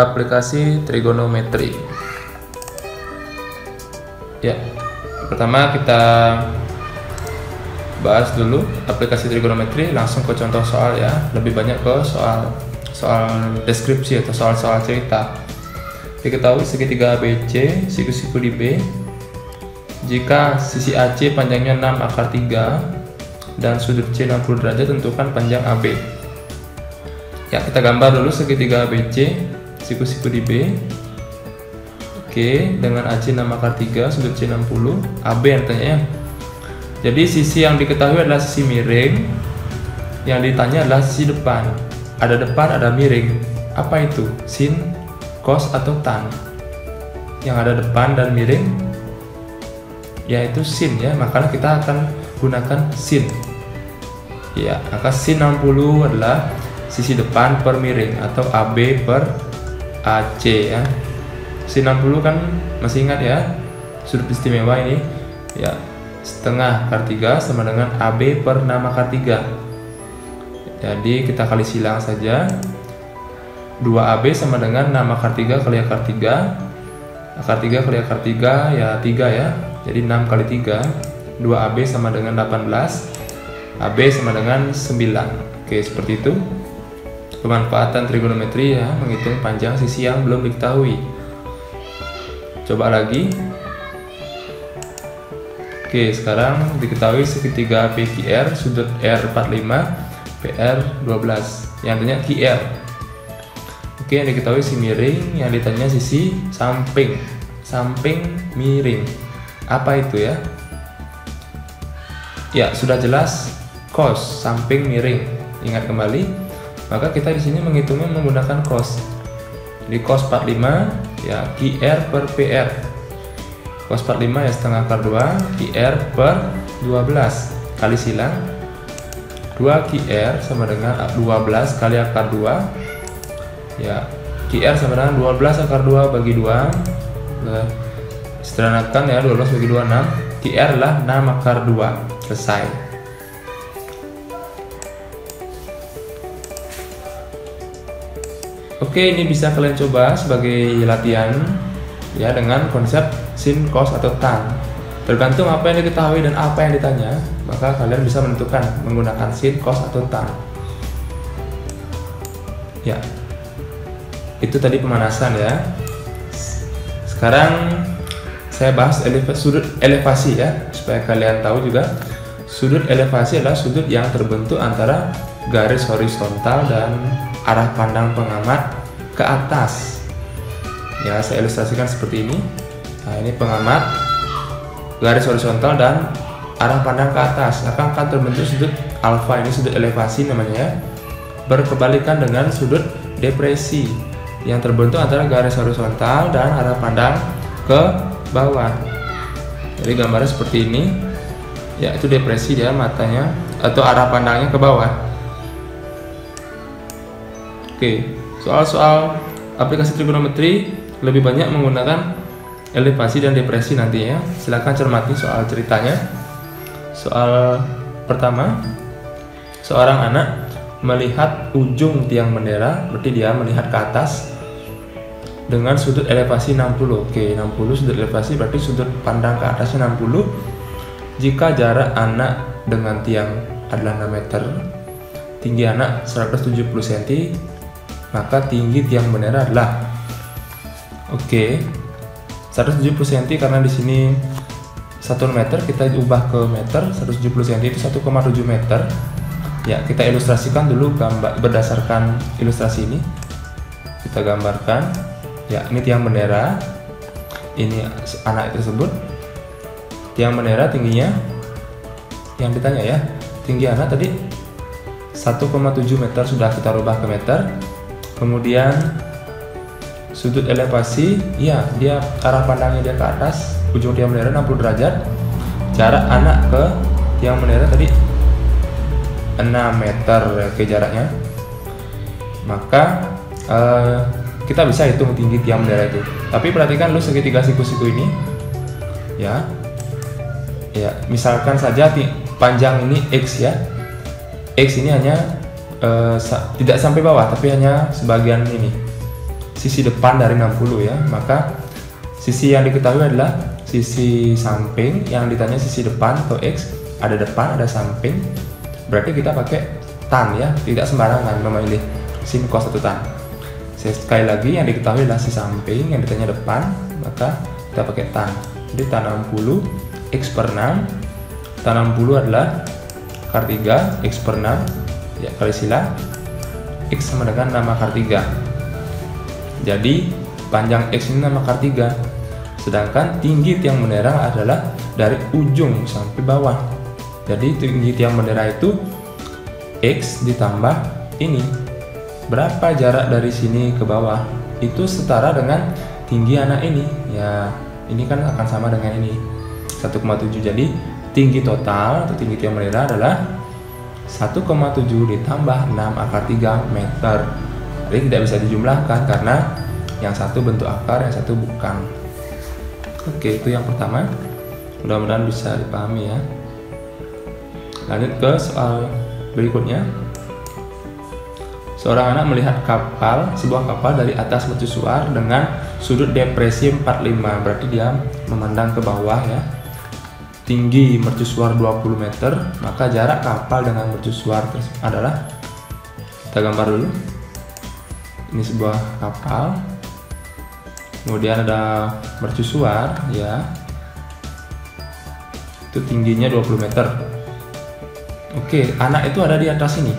aplikasi trigonometri. Ya, pertama kita bahas dulu aplikasi trigonometri, langsung ke contoh soal ya. Lebih banyak ke soal deskripsi atau soal cerita. Diketahui segitiga ABC siku-siku di B. Jika sisi AC panjangnya 6 akar 3 dan sudut C 60 derajat, tentukan panjang AB. Ya, kita gambar dulu segitiga ABC siku-siku di B. Oke, dengan AC 6 akar 3, sudut C 60, AB yang ditanya ya. Jadi sisi yang diketahui adalah sisi miring, yang ditanya adalah sisi depan. Ada depan, ada miring. Apa itu? Sin, cos, atau tan? Yang ada depan dan miring yaitu sin ya, makanya kita akan gunakan sin. Ya, maka sin 60 adalah sisi depan per miring atau AB per AC ya. Sin 60 kan masih ingat ya, sudut istimewa ini ya, setengah akar 3 sama dengan AB per 6 akar 3. Jadi kita kali silang saja. 2AB sama dengan 6 akar 3 kali akar 3. Akar 3 kali akar 3 ya 3 ya. Jadi 6 kali 3, 2AB sama dengan 18, AB sama dengan 9. Oke, seperti itu pemanfaatan trigonometri ya, menghitung panjang sisi yang belum diketahui. Coba lagi. Oke, sekarang diketahui segitiga PQR, sudut R45, PR 12. Yang ditanya QR. Oke, yang diketahui si miring, yang ditanya sisi samping miring. Apa itu ya? Ya, sudah jelas, cos samping miring. Ingat kembali, maka kita di sini menghitungnya menggunakan cos. Jadi cos 45 ya QR per PR. Cos 45 ya setengah akar 2, QR per 12 kali silang. 2 QR sama dengan 12 kali akar 2. Ya, QR sama dengan 12 akar 2 bagi 2. Sederhanakan ya, 12 bagi 2 6. QR lah 6 akar 2. Selesai. Oke, ini bisa kalian coba sebagai latihan ya, dengan konsep sin, cos, atau tan. Tergantung apa yang diketahui dan apa yang ditanya, maka kalian bisa menentukan menggunakan sin, cos, atau tan. Ya, itu tadi pemanasan ya. Sekarang saya bahas sudut elevasi ya, supaya kalian tahu juga. Sudut elevasi adalah sudut yang terbentuk antara garis horizontal dan arah pandang pengamat ke atas. Ya, saya ilustrasikan seperti ini. Nah, ini pengamat, garis horizontal dan arah pandang ke atas. Akan terbentuk sudut alfa, ini sudut elevasi namanya ya. Berkebalikan dengan sudut depresi yang terbentuk antara garis horizontal dan arah pandang ke bawah. Jadi gambarnya seperti ini ya, itu depresi dia, matanya atau arah pandangnya ke bawah. Oke, soal-soal aplikasi trigonometri lebih banyak menggunakan elevasi dan depresi nantinya. Silahkan cermati soal ceritanya. Soal pertama, seorang anak melihat ujung tiang bendera, berarti dia melihat ke atas dengan sudut elevasi 60. Oke, 60 sudut elevasi berarti sudut pandang ke atasnya 60. Jika jarak anak dengan tiang adalah 6 meter, tinggi anak 170 cm, maka tinggi tiang bendera adalah, oke, 170 cm karena di sini 1 meter, kita ubah ke meter. 170 cm itu 1,7 meter. Ya, kita ilustrasikan dulu gambar berdasarkan ilustrasi ini. Kita gambarkan. Ya, ini tiang bendera, ini anak tersebut. Tiang bendera tingginya, yang ditanya ya, tinggi anak tadi 1,7 meter, sudah kita rubah ke meter. Kemudian sudut elevasi, ya dia arah pandangnya dia ke atas, ujung tiang bendera 60 derajat. Jarak anak ke tiang bendera tadi 6 meter ke jaraknya. Maka kita bisa hitung tinggi tiang bendera itu. Tapi perhatikan lu segitiga siku-siku ini ya. Ya, misalkan saja panjang ini X ya. X ini hanya tidak sampai bawah, tapi hanya sebagian ini. sisi depan dari 60 ya, maka sisi yang diketahui adalah sisi samping, yang ditanya sisi depan atau X, ada depan, ada samping, berarti kita pakai tan ya, tidak sembarangan memilih sin, cos atau tan. Sekali lagi, yang diketahui adalah sisi samping, yang ditanya depan, maka kita pakai tan. Jadi tan 60 X per 6, tan 60 adalah akar 3 X per 6 ya, kali sila X sama dengan 6 akar 3. Jadi panjang X ini 6 akar 3, sedangkan tinggi tiang bendera adalah dari ujung sampai bawah. Jadi tinggi tiang bendera itu X ditambah ini. Berapa jarak dari sini ke bawah? Itu setara dengan tinggi anak ini. Ya, ini kan akan sama dengan ini, 1,7. Jadi tinggi total atau tinggi tiang bendera adalah 1,7 ditambah 6 akar 3 meter. Jadi tidak bisa dijumlahkan karena yang satu bentuk akar, yang satu bukan. Oke, itu yang pertama. Mudah-mudahan bisa dipahami ya. Lanjut ke soal berikutnya. Seorang anak melihat sebuah kapal dari atas mercusuar dengan sudut depresi 45, berarti dia memandang ke bawah ya. Tinggi mercusuar 20 meter, maka jarak kapal dengan mercusuar adalah, kita gambar dulu. Ini sebuah kapal, kemudian ada mercusuar ya, itu tingginya 20 meter. Oke, anak itu ada di atas ini,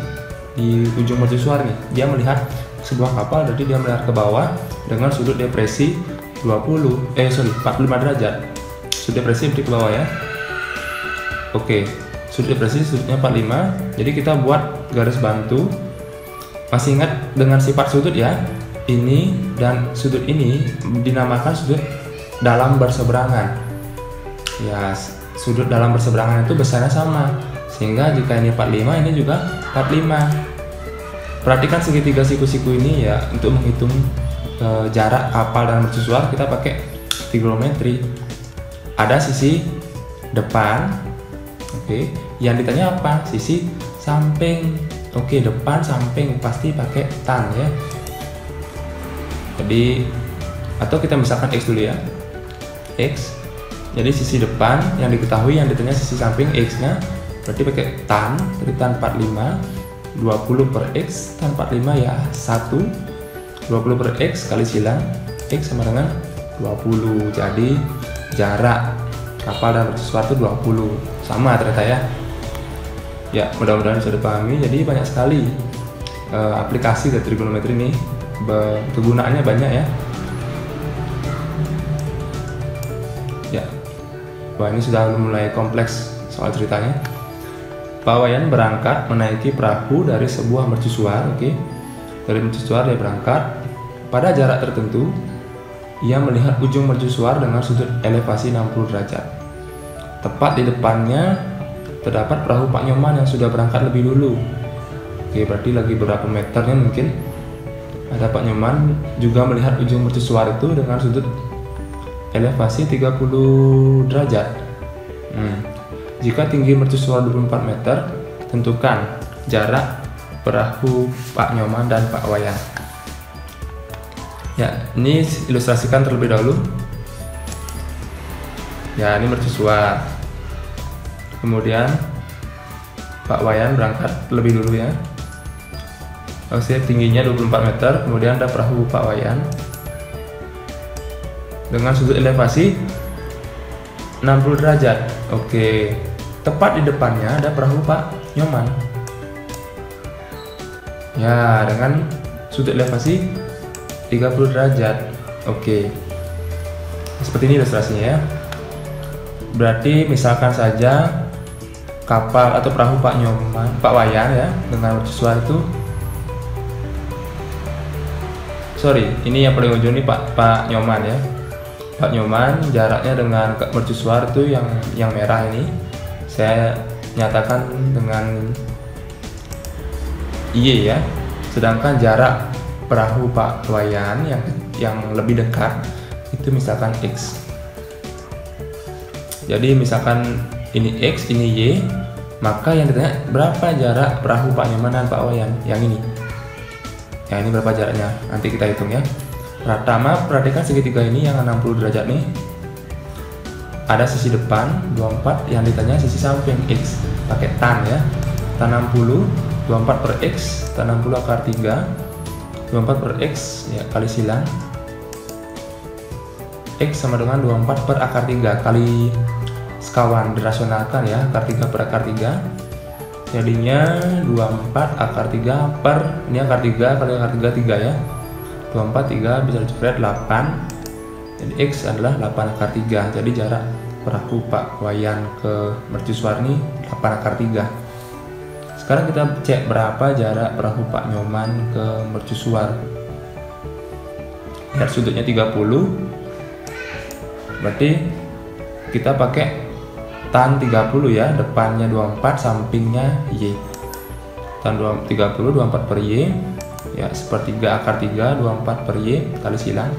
di ujung mercusuar nih, dia melihat sebuah kapal, jadi dia melihat ke bawah dengan sudut depresi 45 derajat. Sudut depresi berarti ke bawah ya. Oke, sudut depresi sudutnya 45, jadi kita buat garis bantu. Masih ingat dengan sifat sudut ya, ini dan sudut ini dinamakan sudut dalam berseberangan ya. Sudut dalam berseberangan itu besarnya sama, sehingga jika ini 45, ini juga 45. Perhatikan segitiga siku-siku ini ya, untuk menghitung jarak kapal dan mercusuar kita pakai trigonometri. Ada sisi depan, oke, yang ditanya apa? Sisi samping. Oke, depan samping pasti pakai tan ya. Jadi, atau kita misalkan X dulu ya, X. Jadi sisi depan yang diketahui, yang ditanya sisi samping X nya, berarti pakai tan. Dari tan 45, 20 per X, tan 45 ya 1, 20 per X kali silang X sama dengan 20. Jadi jarak kapal dan mercusuar itu 20, sama ternyata ya. Ya, mudah-mudahan bisa dipahami. Jadi banyak sekali aplikasi dari trigonometri ini, kegunaannya banyak ya. Ya, wah ini sudah mulai kompleks soal ceritanya. Pak Wayan berangkat menaiki perahu dari sebuah mercusuar. Oke, dari mercusuar dia berangkat. Pada jarak tertentu, ia melihat ujung mercusuar dengan sudut elevasi 60 derajat. Tepat di depannya terdapat perahu Pak Nyoman yang sudah berangkat lebih dulu. Oke, berarti lagi berapa meternya mungkin. Ada Pak Nyoman juga melihat ujung mercusuar itu dengan sudut elevasi 30 derajat. Jika tinggi mercusuar 24 meter, tentukan jarak perahu Pak Nyoman dan Pak Wayan. Ya, ini ilustrasikan terlebih dahulu. Ya, ini mercusuar. Kemudian Pak Wayan berangkat lebih dulu ya. Oke, tingginya 24 meter. Kemudian ada perahu Pak Wayan dengan sudut elevasi 60 derajat. Oke, tepat di depannya ada perahu Pak Nyoman. Ya, dengan sudut elevasi 30 derajat. Oke, seperti ini ilustrasinya ya. Berarti misalkan saja kapal atau perahu Pak Wayan ya, dengan mercusuar itu, ini yang paling ujung ini Pak Nyoman ya. Pak Nyoman jaraknya dengan mercusuar itu yang merah ini saya nyatakan dengan Y ya. Sedangkan jarak perahu Pak Wayan yang lebih dekat itu misalkan X. Jadi misalkan ini X, ini Y, maka yang ditanya berapa jarak perahu Pak Nyoman dan Pak Wayan? Yang ini. Yang ini berapa jaraknya? Nanti kita hitung ya. rata. Perhatikan segitiga ini yang 60 derajat nih, ada sisi depan 24, yang ditanya sisi samping X, pakai tan ya. Tan 60 24 per X, tan 60 akar 3 24 per X ya, kali silang X sama dengan 24 per akar 3 kali sekawan, dirasionalkan ya, akar 3 per akar 3 jadinya 24 akar 3 per, ini akar 3 kali akar 3 3 ya, 24 3 bisa dicoret 8, jadi X adalah 8 akar 3. Jadi jarak perahu Pak Wayan ke mercusuar ini 8 akar 3. Sekarang kita cek berapa jarak perahu Pak Nyoman ke mercusuar. Lihat sudutnya 30, berarti kita pakai tan 30 ya, depannya 24, sampingnya Y. Tan 30 24 per Y ya, sepertiga akar 3 24 per Y kali silang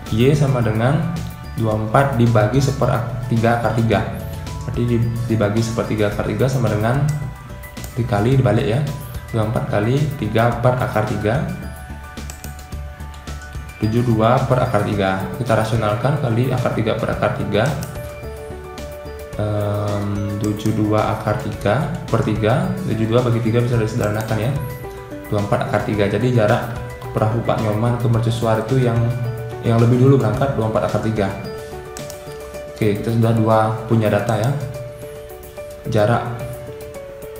Y sama dengan 24 dibagi 1/3 akar 3, berarti dibagi 1/3 akar 3 sama dengan dikali dibalik ya, 24 kali 3 per akar 3 72 per akar 3. Kita rasionalkan kali akar 3 per akar 3 72 akar 3 per 3, 72 bagi 3 bisa disederhanakan ya, 24 akar 3. Jadi jarak perahu Pak Nyoman ke mercusuar itu yang lebih dulu berangkat 24 akar 3. Oke, kita sudah punya data ya. Jarak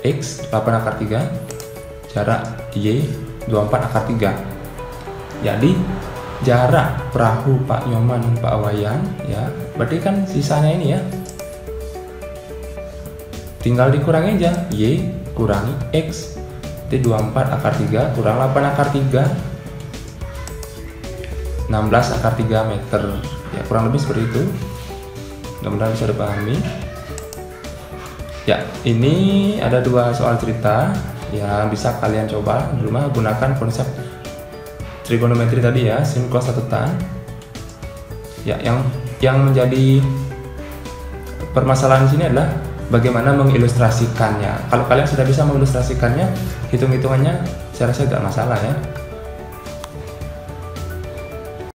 X 8 akar 3, jarak Y 24 akar 3. Jadi jarak perahu Pak Nyoman dan Pak Wayan ya, berarti kan sisanya ini ya, tinggal dikurangi aja, Y kurangi X, jadi 24 akar 3 kurang 8 akar 3, 16 akar 3 meter ya, kurang lebih seperti itu. Mudah-mudahan bisa dipahami ya. Ini ada 2 soal cerita ya, bisa kalian coba di rumah, gunakan konsep trigonometri tadi ya, sin cos 1 tan ya. Yang menjadi permasalahan di sini adalah bagaimana mengilustrasikannya. Kalau kalian sudah bisa mengilustrasikannya, hitung-hitungannya saya rasa tidak masalah ya.